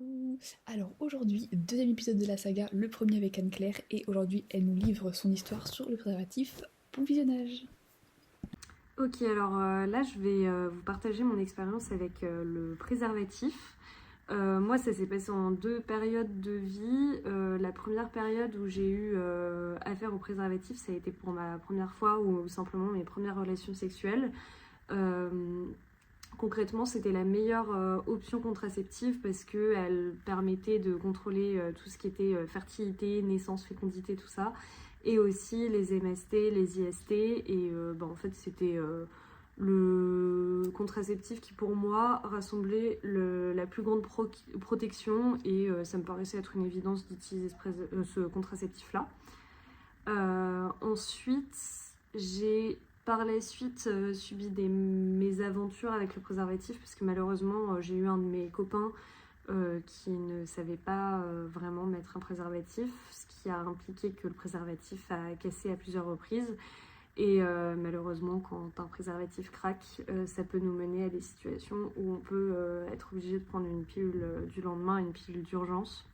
Coucou! Alors aujourd'hui, deuxième épisode de la saga, le premier avec Anne-Claire, et aujourd'hui elle nous livre son histoire sur le préservatif. Bon visionnage! Ok, alors là je vais vous partager mon expérience avec le préservatif. Moi ça s'est passé en deux périodes de vie. La première période où j'ai eu affaire au préservatif, ça a été pour ma première fois ou simplement mes premières relations sexuelles. Euh, Concrètement, c'était la meilleure option contraceptive parce qu'elle permettait de contrôler tout ce qui était fertilité, naissance, fécondité, tout ça. Et aussi les MST, les IST. Et en fait, c'était le contraceptif qui, pour moi, rassemblait la plus grande protection. Et ça me paraissait être une évidence d'utiliser ce contraceptif-là. Ensuite, j'ai par la suite subi des mésaventures avec le préservatif parce que malheureusement j'ai eu un de mes copains qui ne savait pas vraiment mettre un préservatif, ce qui a impliqué que le préservatif a cassé à plusieurs reprises. Et malheureusement, quand un préservatif craque, ça peut nous mener à des situations où on peut être obligé de prendre une pilule du lendemain, une pilule d'urgence.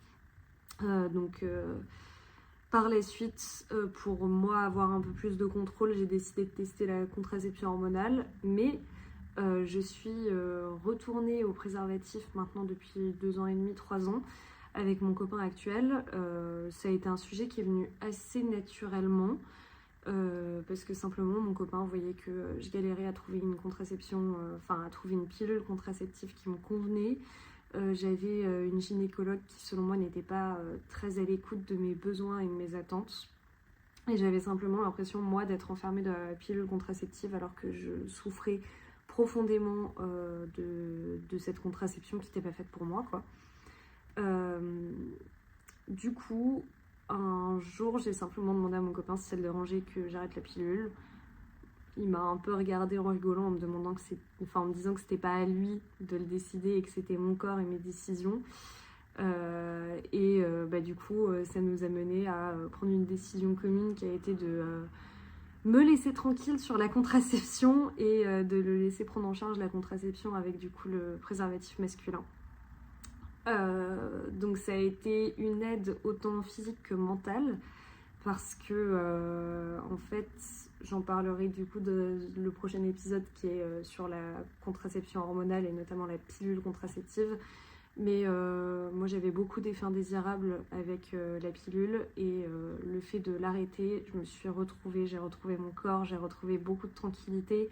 Par la suite, pour moi avoir un peu plus de contrôle, j'ai décidé de tester la contraception hormonale, mais je suis retournée au préservatif maintenant depuis 2 ans et demi, 3 ans, avec mon copain actuel. Ça a été un sujet qui est venu assez naturellement, parce que simplement mon copain voyait que je galérais à trouver une contraception, à trouver une pilule contraceptive qui me convenait. J'avais une gynécologue qui selon moi n'était pas très à l'écoute de mes besoins et de mes attentes. Et j'avais simplement l'impression moi d'être enfermée dans la pilule contraceptive alors que je souffrais profondément de cette contraception qui n'était pas faite pour moi, quoi. Du coup, un jour j'ai simplement demandé à mon copain si ça le dérangeait que j'arrête la pilule. Il m'a un peu regardé en rigolant en me demandant en me disant que c'était pas à lui de le décider et que c'était mon corps et mes décisions. Du coup, ça nous a mené à prendre une décision commune qui a été de me laisser tranquille sur la contraception et de le laisser prendre en charge la contraception avec du coup le préservatif masculin. Donc ça a été une aide autant physique que mentale parce que en fait j'en parlerai du coup de le prochain épisode qui est sur la contraception hormonale et notamment la pilule contraceptive. Mais moi j'avais beaucoup d'effets indésirables avec la pilule et le fait de l'arrêter, j'ai retrouvé mon corps, j'ai retrouvé beaucoup de tranquillité,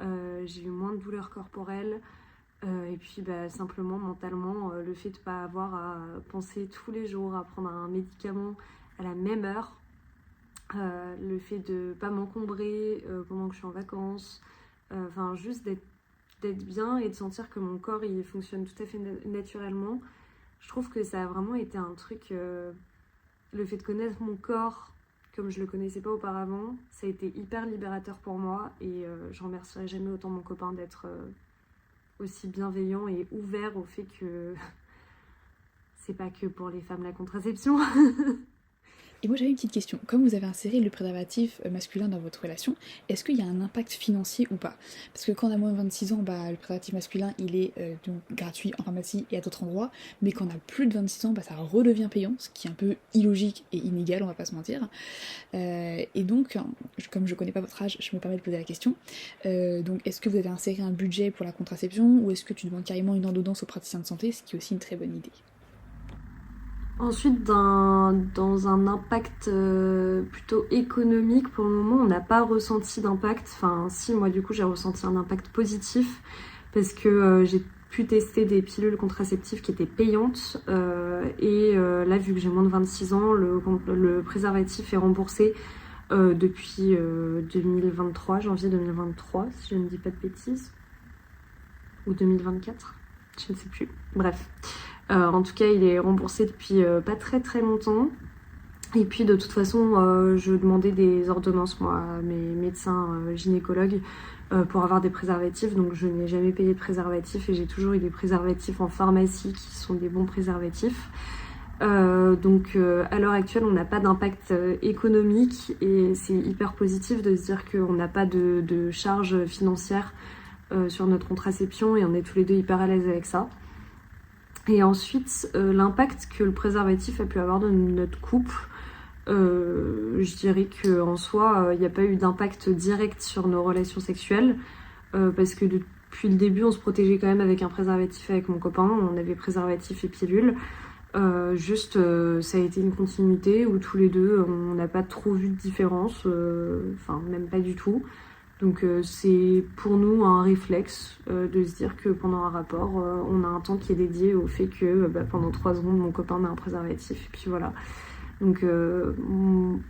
j'ai eu moins de douleurs corporelles. Et puis simplement mentalement, le fait de ne pas avoir à penser tous les jours à prendre un médicament à la même heure, le fait de ne pas m'encombrer pendant que je suis en vacances, juste d'être bien et de sentir que mon corps il fonctionne tout à fait naturellement. Je trouve que ça a vraiment été un truc, le fait de connaître mon corps comme je le connaissais pas auparavant, ça a été hyper libérateur pour moi et je remercierai jamais autant mon copain d'être aussi bienveillant et ouvert au fait que c'est pas que pour les femmes la contraception. Et moi j'avais une petite question, comme vous avez inséré le préservatif masculin dans votre relation, est-ce qu'il y a un impact financier ou pas? Parce que quand on a moins de 26 ans, le préservatif masculin il est donc gratuit en pharmacie et à d'autres endroits, mais quand on a plus de 26 ans, ça redevient payant, ce qui est un peu illogique et inégal, on va pas se mentir. Et donc, comme je connais pas votre âge, je me permets de poser la question. Donc est-ce que vous avez inséré un budget pour la contraception ou est-ce que tu demandes carrément une ordonnance au praticien de santé, ce qui est aussi une très bonne idée? Ensuite, dans un impact plutôt économique, pour le moment, on n'a pas ressenti d'impact. Enfin, si, moi, du coup, j'ai ressenti un impact positif parce que j'ai pu tester des pilules contraceptives qui étaient payantes. Là, vu que j'ai moins de 26 ans, le préservatif est remboursé depuis 2023, janvier 2023, si je ne dis pas de bêtises. Ou 2024, je ne sais plus. Bref. En tout cas, il est remboursé depuis pas très très longtemps. Et puis de toute façon, je demandais des ordonnances moi à mes médecins gynécologues pour avoir des préservatifs. Donc je n'ai jamais payé de préservatifs et j'ai toujours eu des préservatifs en pharmacie qui sont des bons préservatifs. À l'heure actuelle, on n'a pas d'impact économique et c'est hyper positif de se dire qu'on n'a pas de charges financières sur notre contraception et on est tous les deux hyper à l'aise avec ça. Et ensuite, l'impact que le préservatif a pu avoir dans notre couple, je dirais qu'en soi, il n'y a pas eu d'impact direct sur nos relations sexuelles, parce que depuis le début, on se protégeait quand même avec un préservatif avec mon copain, on avait préservatif et pilule. Ça a été une continuité où tous les deux, on n'a pas trop vu de différence, enfin même pas du tout. Donc c'est pour nous un réflexe de se dire que pendant un rapport, on a un temps qui est dédié au fait que pendant 3 secondes, mon copain met un préservatif, et puis voilà. Donc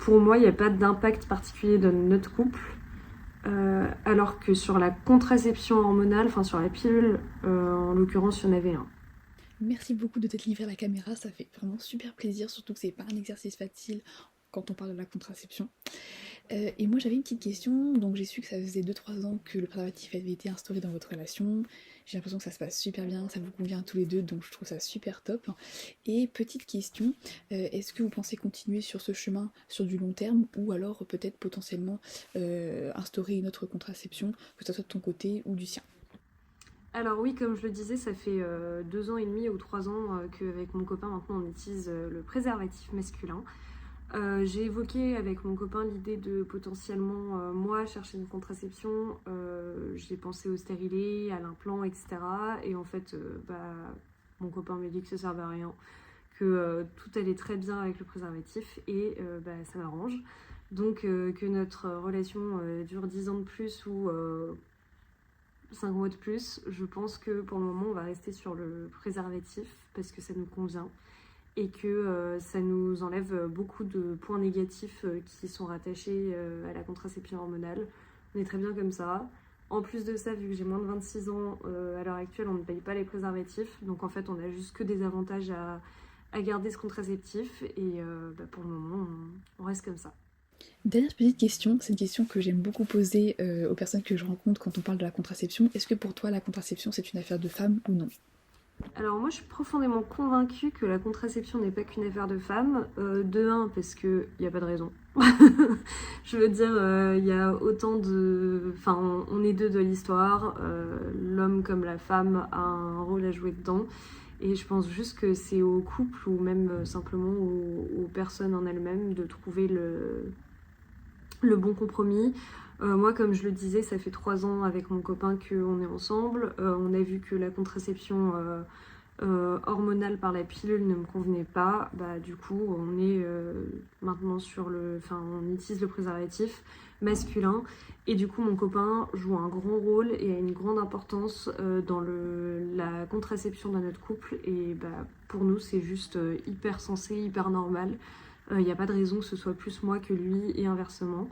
pour moi, il n'y a pas d'impact particulier dans notre couple. Alors que sur la contraception hormonale, enfin sur la pilule, en l'occurrence, il y en avait un. Merci beaucoup de t'être livré à la caméra, ça fait vraiment super plaisir, surtout que c'est pas un exercice facile quand on parle de la contraception. Et moi j'avais une petite question, donc j'ai su que ça faisait 2-3 ans que le préservatif avait été instauré dans votre relation. J'ai l'impression que ça se passe super bien, ça vous convient à tous les deux, donc je trouve ça super top. Et petite question, est-ce que vous pensez continuer sur ce chemin sur du long terme, ou alors peut-être potentiellement instaurer une autre contraception, que ce soit de ton côté ou du sien? Alors oui, comme je le disais, ça fait 2 ans et demi ou 3 ans qu'avec mon copain, maintenant, on utilise le préservatif masculin. J'ai évoqué avec mon copain l'idée de potentiellement, moi, chercher une contraception. J'ai pensé au stérilet, à l'implant, etc. Et en fait, mon copain m'a dit que ça servait à rien, que tout allait très bien avec le préservatif, et ça m'arrange. Donc que notre relation dure 10 ans de plus ou 5 mois de plus, je pense que pour le moment, on va rester sur le préservatif parce que ça nous convient, et que ça nous enlève beaucoup de points négatifs qui sont rattachés à la contraception hormonale. On est très bien comme ça. En plus de ça, vu que j'ai moins de 26 ans, à l'heure actuelle, on ne paye pas les préservatifs. Donc en fait, on a juste que des avantages à garder ce contraceptif. Et pour le moment, on reste comme ça. Dernière petite question, c'est une question que j'aime beaucoup poser aux personnes que je rencontre quand on parle de la contraception. Est-ce que pour toi la contraception c'est une affaire de femme ou non? Alors moi je suis profondément convaincue que la contraception n'est pas qu'une affaire de femmes. De un, parce qu'il n'y a pas de raison. Je veux dire, il y a autant de... Enfin, on est deux de l'histoire. L'homme comme la femme a un rôle à jouer dedans. Et je pense juste que c'est au couple ou même simplement aux personnes en elles-mêmes de trouver le bon compromis. Moi, comme je le disais, ça fait 3 ans avec mon copain qu'on est ensemble. On a vu que la contraception hormonale par la pilule ne me convenait pas. Du coup, on est maintenant on utilise le préservatif masculin. Et du coup, mon copain joue un grand rôle et a une grande importance dans la contraception de notre couple. Et pour nous, c'est juste hyper sensé, hyper normal. Il n'y a pas de raison que ce soit plus moi que lui et inversement.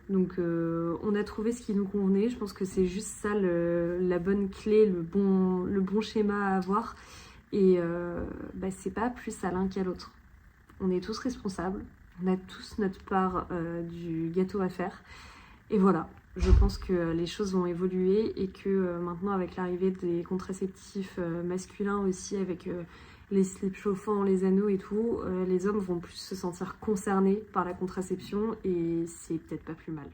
Donc on a trouvé ce qui nous convenait. Je pense que c'est juste ça la bonne clé, le bon schéma à avoir. Et c'est pas plus à l'un qu'à l'autre. On est tous responsables. On a tous notre part du gâteau à faire. Et voilà, je pense que les choses vont évoluer et que maintenant, avec l'arrivée des contraceptifs masculins aussi, avec les slips chauffants, les anneaux et tout, les hommes vont plus se sentir concernés par la contraception, et c'est peut-être pas plus mal.